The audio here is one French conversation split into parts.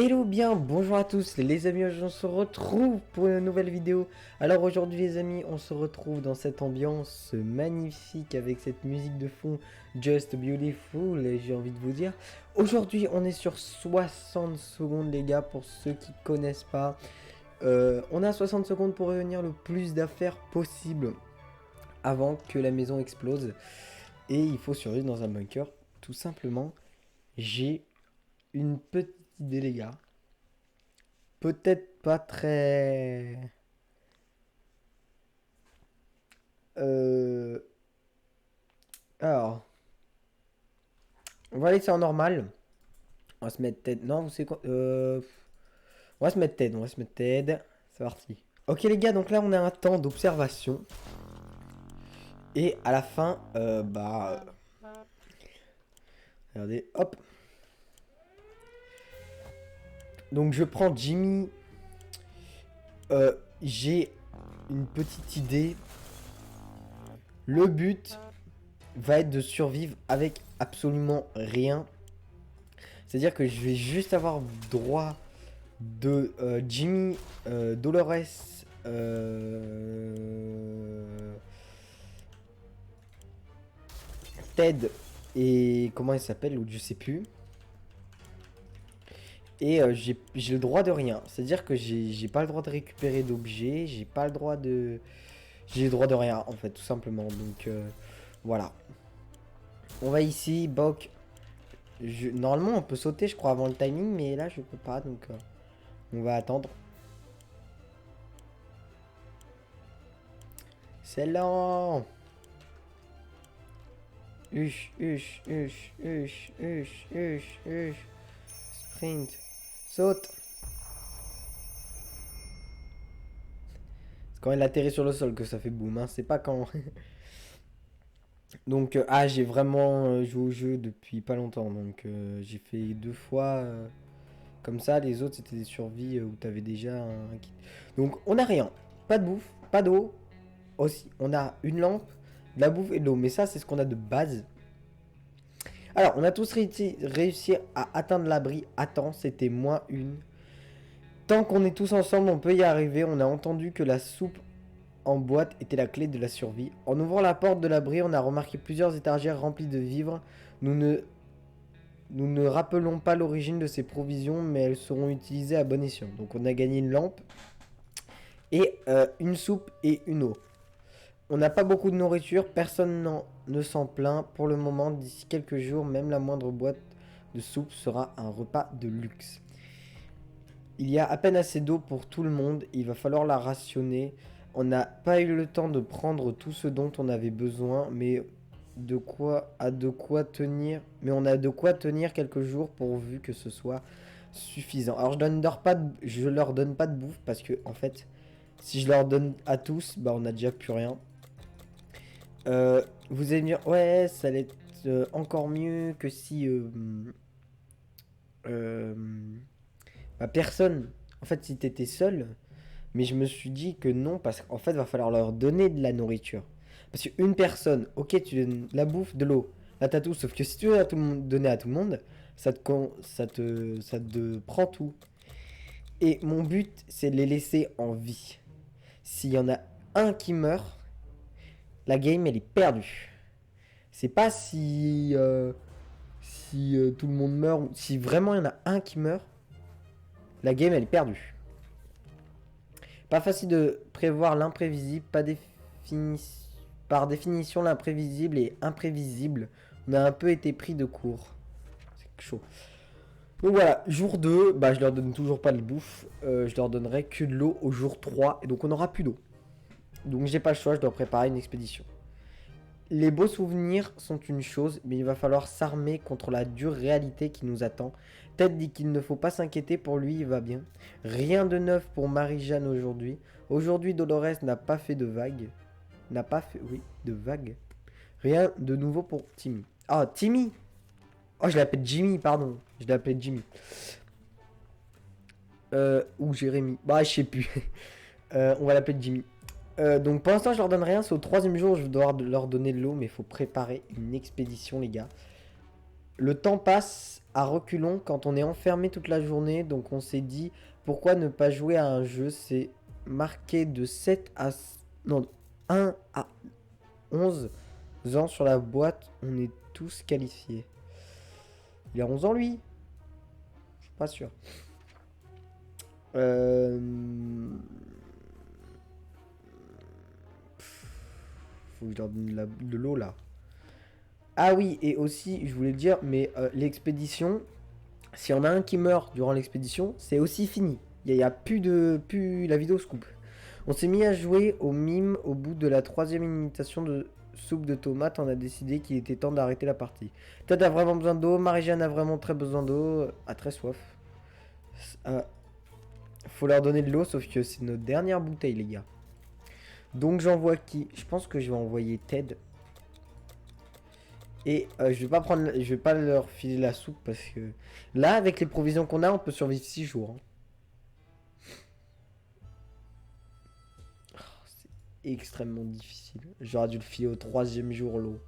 Hello bien, bonjour à tous les amis, on se retrouve pour une nouvelle vidéo. Alors aujourd'hui les amis, on se retrouve dans cette ambiance magnifique avec cette musique de fond Just Beautiful, et j'ai envie de vous dire. Aujourd'hui on est sur 60 secondes les gars, pour ceux qui connaissent pas. On a 60 secondes pour réunir le plus d'affaires possible avant que la maison explose. Et il faut survivre dans un bunker, tout simplement. J'ai une petite idée les gars. Peut-être pas très... Euh... Alors, on va laisser en normal. On va se mettre tête. Non, vous savez quoi On va se mettre tête, on va se mettre tête. C'est parti. Ok les gars, donc là on a un temps d'observation. Et à la fin, regardez, hop. Donc je prends Jimmy. J'ai une petite idée. Le but va être de survivre avec absolument rien. C'est-à-dire que je vais juste avoir droit de Jimmy, Dolores, Ted et comment il s'appelle, ou je sais plus. Et j'ai le droit de rien. C'est-à-dire que j'ai pas le droit de récupérer d'objets, j'ai pas le droit de... J'ai le droit de rien en fait, tout simplement. Donc voilà. On va ici, Bok. Normalement on peut sauter je crois avant le timing, mais là je peux pas, donc on va attendre. C'est lent. Huch, huch, huch, huch, huch, huch, huch. Sprint. Saute. C'est quand il atterrit sur le sol que ça fait boum, hein. C'est pas quand... Donc, j'ai vraiment joué au jeu depuis pas longtemps. Donc, j'ai fait 2 fois comme ça. Les autres, c'était des survies où t'avais déjà un kit. Donc, on a rien. Pas de bouffe, pas d'eau. Aussi, on a une lampe, de la bouffe et de l'eau. Mais ça, c'est ce qu'on a de base. Alors, on a tous réussi à atteindre l'abri. Attends, c'était moins une. Tant qu'on est tous ensemble, on peut y arriver. On a entendu que la soupe en boîte était la clé de la survie. En ouvrant la porte de l'abri, on a remarqué plusieurs étagères remplies de vivres. Nous ne rappelons pas l'origine de ces provisions, mais elles seront utilisées à bon escient. Donc on a gagné une lampe et une soupe et une eau. On n'a pas beaucoup de nourriture, personne ne s'en plaint. Pour le moment, d'ici quelques jours, même la moindre boîte de soupe sera un repas de luxe. Il y a à peine assez d'eau pour tout le monde, il va falloir la rationner. On n'a pas eu le temps de prendre tout ce dont on avait besoin, mais tenir. Mais on a de quoi tenir quelques jours pourvu que ce soit suffisant. Alors je leur donne pas de bouffe parce que en fait, si je leur donne à tous, bah on a déjà plus rien. Vous allez me dire ouais, ça allait être encore mieux que si euh, personne. En fait, si t'étais seul. Mais je me suis dit que non, parce qu'en fait, va falloir leur donner de la nourriture. Parce qu'une personne, ok, tu donnes de la bouffe, de l'eau, là t'as tout, sauf que si tu veux donner à tout le monde, ça te prend tout. Et mon but, c'est de les laisser en vie. S'il y en a un qui meurt, la game, elle est perdue. C'est pas si tout le monde meurt, si vraiment il y en a un qui meurt, la game, elle est perdue. Pas facile de prévoir l'imprévisible, par définition l'imprévisible est imprévisible. On a un peu été pris de court. C'est chaud. Donc voilà, jour 2, bah je leur donne toujours pas de bouffe. Je leur donnerai que de l'eau au jour 3. Et donc on aura plus d'eau. Donc j'ai pas le choix, je dois préparer une expédition. Les beaux souvenirs sont une chose, mais il va falloir s'armer contre la dure réalité qui nous attend. Ted dit qu'il ne faut pas s'inquiéter, pour lui il va bien. Rien de neuf pour Marie-Jeanne aujourd'hui. Aujourd'hui Dolores n'a pas fait de vagues. N'a pas fait, oui, de vagues. Rien de nouveau pour Timmy. Ah, Timmy. Oh, je l'appelle Jimmy, pardon. Je l'appelle Jimmy. Ou Jérémy. Bah, je sais plus. On va l'appeler Jimmy. Donc pour l'instant je leur donne rien, c'est au 3e jour je vais devoir leur donner de l'eau, mais il faut préparer une expédition les gars. Le temps passe à reculons quand on est enfermé toute la journée, donc on s'est dit pourquoi ne pas jouer à un jeu. C'est marqué de 7 à... Non, 1 à 11 ans sur la boîte, on est tous qualifiés. Il a 11 ans lui? Je suis pas sûr. Euh... Faut que je leur donne de l'eau là. Ah oui, et aussi, je voulais le dire, mais l'expédition, s'il y en a un qui meurt durant l'expédition, c'est aussi fini. Il y a plus de... Plus... La vidéo se coupe. On s'est mis à jouer au mime au bout de la troisième imitation de soupe de tomate. On a décidé qu'il était temps d'arrêter la partie. Ted a vraiment besoin d'eau. Marie-Jeanne a vraiment très besoin d'eau. A très soif. Faut leur donner de l'eau, sauf que c'est notre dernière bouteille, les gars. Donc j'envoie qui? Je pense que je vais envoyer Ted. Et je vais pas prendre, je vais pas leur filer la soupe parce que là, avec les provisions qu'on a, on peut survivre 6 jours. Hein. C'est extrêmement difficile. J'aurais dû le filer au troisième jour, l'eau.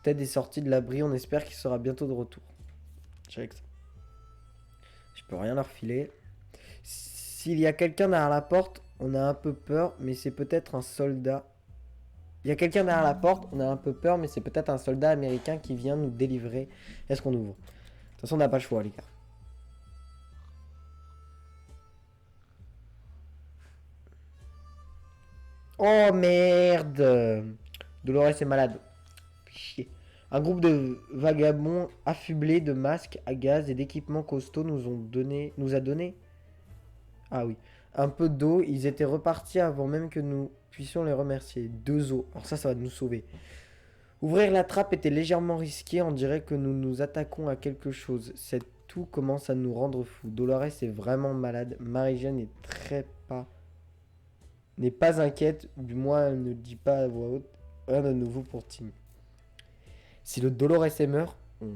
Ted est sorti de l'abri, on espère qu'il sera bientôt de retour. Check ça. Je peux rien leur filer. S'il y a quelqu'un derrière la porte, on a un peu peur, mais c'est peut-être un soldat. Il y a quelqu'un derrière la porte, on a un peu peur, mais c'est peut-être un soldat américain qui vient nous délivrer. Est-ce qu'on ouvre? De toute façon, on n'a pas le choix, les gars. Oh merde! Dolores est malade. Chier. Un groupe de vagabonds affublés de masques à gaz et d'équipements costauds nous a donné. Ah oui. Un peu d'eau. Ils étaient repartis avant même que nous puissions les remercier. 2 eaux. Alors ça va nous sauver. Ouvrir la trappe était légèrement risqué. On dirait que nous nous attaquons à quelque chose. Cette tout commence à nous rendre fous. Dolores est vraiment malade. Marie-Jeanne n'est pas inquiète. Du moins, elle ne dit pas à voix haute. Rien de nouveau pour Tim. Si le Dolores meurt, on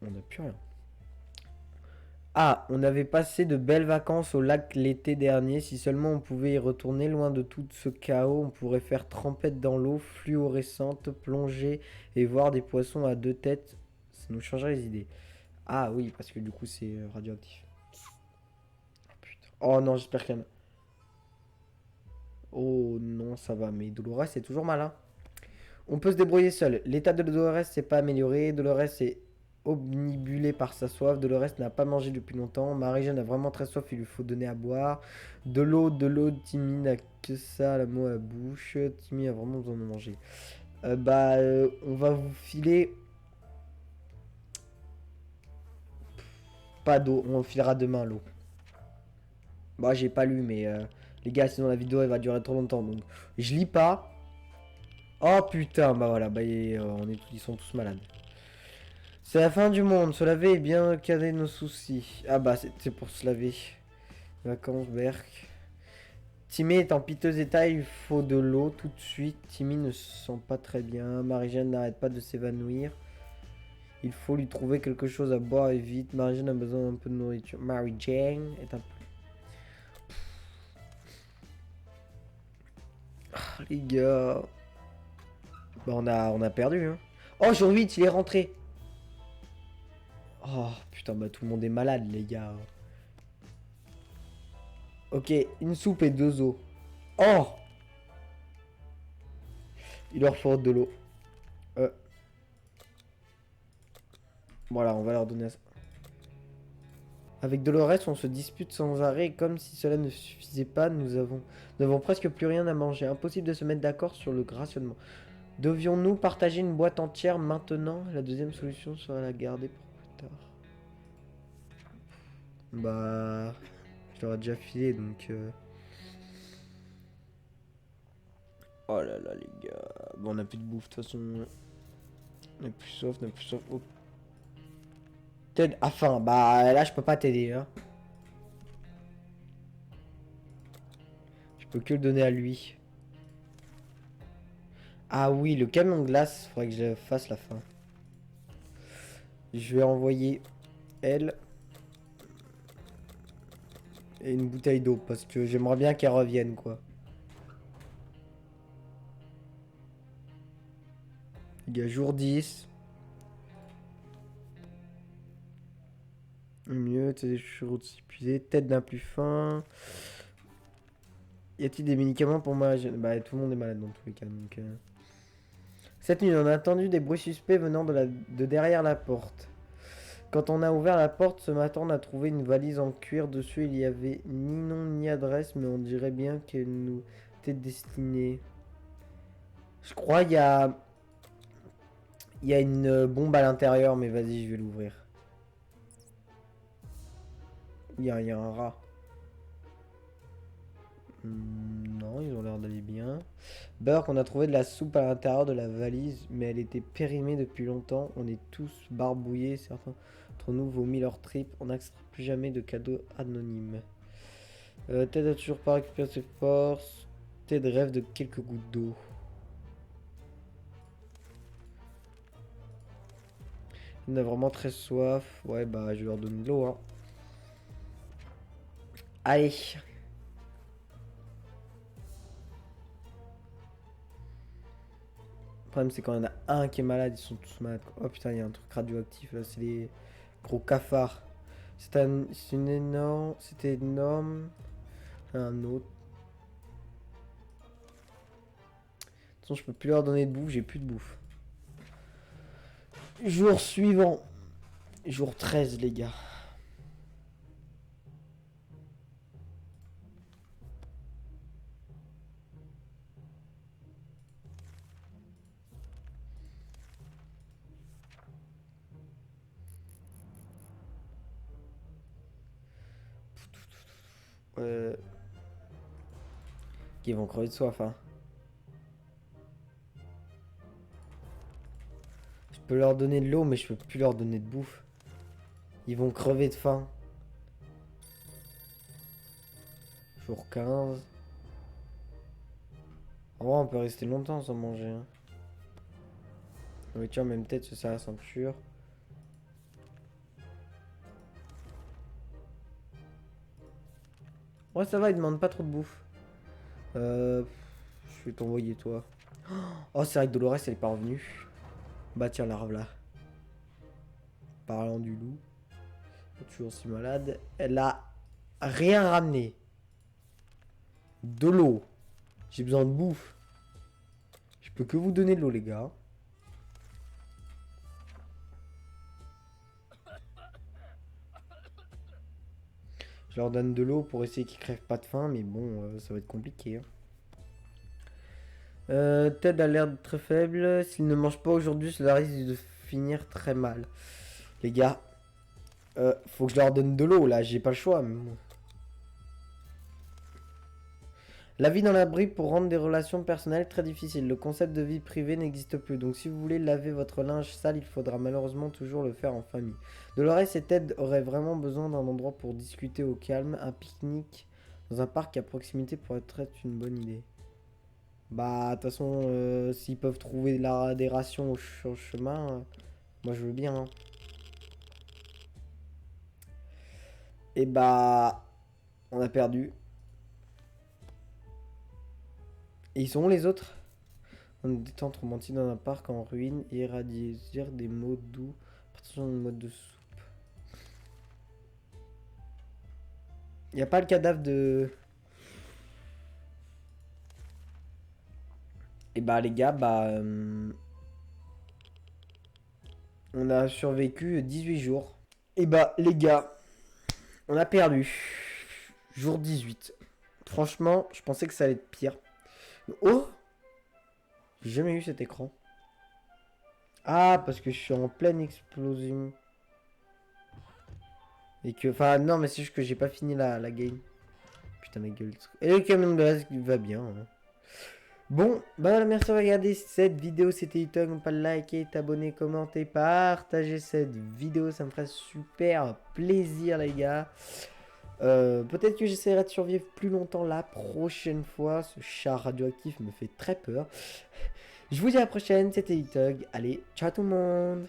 n'a plus rien. Ah, on avait passé de belles vacances au lac l'été dernier. Si seulement on pouvait y retourner loin de tout ce chaos, on pourrait faire trempette dans l'eau fluorescente, plonger et voir des poissons à 2 têtes. Ça nous changerait les idées. Ah oui, parce que du coup c'est radioactif. Oh, putain. Oh non, j'espère qu'elle... Oh non, ça va, mais Dolores c'est toujours malin. On peut se débrouiller seul. L'état de Dolores s'est pas amélioré. Dolores est obnubilé par sa soif. Dolores n'a pas mangé depuis longtemps. Marie-Jeanne a vraiment très soif, il lui faut donner à boire. De l'eau. Timmy n'a que ça, la mot à la bouche. Timmy a vraiment besoin de manger. On va vous filer... Pas d'eau, on filera demain l'eau. Bah j'ai pas lu, mais les gars, sinon la vidéo elle va durer trop longtemps. Donc je lis pas. Oh putain, bah voilà, ils sont tous malades. C'est la fin du monde, se laver et bien caler nos soucis. Ah bah c'est pour se laver. Vacances, Berk. Timmy est en piteux état, il faut de l'eau tout de suite. Timmy ne se sent pas très bien. Marie-Jeanne n'arrête pas de s'évanouir. Il faut lui trouver quelque chose à boire et vite. Marie-Jeanne a besoin d'un peu de nourriture. Marie-Jeanne est un peu... Ah, les gars. Bah on a perdu hein. Oh jour 8 il est rentré. Oh putain bah tout le monde est malade les gars. Ok, une soupe et 2 eaux. Oh! Il leur faut de l'eau. Voilà, on va leur donner ça. Avec Dolores, on se dispute sans arrêt. Comme si cela ne suffisait pas, nous n'avons presque plus rien à manger. Impossible de se mettre d'accord sur le rationnement. Devions-nous partager une boîte entière maintenant? La deuxième solution sera la garder pour plus tard. Bah... Je leur ai déjà filé, donc... Oh là là, les gars. Bon, on a plus de bouffe, de toute façon. On a plus soif, on a plus soif. Oh. T'aides. Enfin, bah là, je peux pas t'aider, hein. Je peux que le donner à lui. Ah oui, le camion de glace, faudrait que je fasse la fin. Je vais envoyer elle. Et une bouteille d'eau, parce que j'aimerais bien qu'elle revienne, quoi. Il y a jour 10. Mieux, t'as des cheveux épuisés, tête d'un plus fin. Y a-t-il des médicaments pour moi? Bah, tout le monde est malade dans tous les cas. Donc, Cette nuit, on a entendu des bruits suspects venant de derrière la porte. Quand on a ouvert la porte ce matin, on a trouvé une valise en cuir. Dessus, il y avait ni nom ni adresse, mais on dirait bien qu'elle nous était destinée. Je crois il y a une bombe à l'intérieur, mais vas-y, je vais l'ouvrir. Il y a un rat. Non, ils ont l'air d'aller bien. Burke, on a trouvé de la soupe à l'intérieur de la valise, mais elle était périmée depuis longtemps. On est tous barbouillés. Certains d'entre nous vomit leur trip. On n'acceptera plus jamais de cadeaux anonymes. Ted a toujours pas récupéré ses forces. Ted rêve de quelques gouttes d'eau. On a vraiment très soif. Ouais, bah, je vais leur donner de l'eau, hein. Allez. Le problème, c'est quand il y en a un qui est malade, ils sont tous malades, quoi. Oh putain, il y a un truc radioactif là, c'est les gros cafards. C'était une énorme. C'était énorme. Un autre. De toute façon, je peux plus leur donner de bouffe, j'ai plus de bouffe. Jour suivant. Jour 13, les gars. Qui vont crever de soif, hein. Je peux leur donner de l'eau, mais je peux plus leur donner de bouffe. Ils vont crever de faim. Jour 15. En vrai, on peut rester longtemps sans manger, hein. Nourriture, même tête, se serre la ceinture. Ouais, ça va, ils demandent pas trop de bouffe. Je vais t'envoyer, toi. Oh, c'est vrai que Dolores, elle est pas revenue. Bah, tiens, l'arbre là. Parlant du loup. Toujours si malade. Elle a rien ramené. De l'eau. J'ai besoin de bouffe. Je peux que vous donner de l'eau, les gars. Je leur donne de l'eau pour essayer qu'ils crèvent pas de faim, mais bon, ça va être compliqué, hein. Ted a l'air très faible. S'il ne mange pas aujourd'hui, cela risque de finir très mal. Les gars, faut que je leur donne de l'eau là, j'ai pas le choix. Mais bon. La vie dans l'abri pour rendre des relations personnelles très difficiles. Le concept de vie privée n'existe plus. Donc si vous voulez laver votre linge sale, il faudra malheureusement toujours le faire en famille. Dolores et Ted auraient vraiment besoin d'un endroit pour discuter au calme. Un pique-nique dans un parc à proximité pourrait être une bonne idée. Bah, de toute façon, s'ils peuvent trouver des rations au chemin, moi je veux bien, hein. Et bah, on a perdu. Et ils sont où les autres? On est détente romantique dans un parc en ruine et irradier des mots doux. Partageons une mode de soupe. Y a pas le cadavre de. Et bah, les gars, bah. On a survécu 18 jours. Et bah, les gars, on a perdu. Jour 18. Franchement, je pensais que ça allait être pire. Oh! J'ai jamais eu cet écran. Ah, parce que je suis en pleine explosion. Et que. Enfin, non, mais c'est juste que j'ai pas fini la game. Putain, ma gueule. Et le camion de reste va bien, hein. Bon, bah voilà, merci de regarder cette vidéo. C'était Itog. N'oubliez pas de liker, t'abonner, commenter, partager cette vidéo. Ça me ferait super plaisir, les gars. Peut-être que j'essaierai de survivre plus longtemps la prochaine fois. Ce chat radioactif me fait très peur. Je vous dis à la prochaine, c'était Itog. Allez, ciao tout le monde.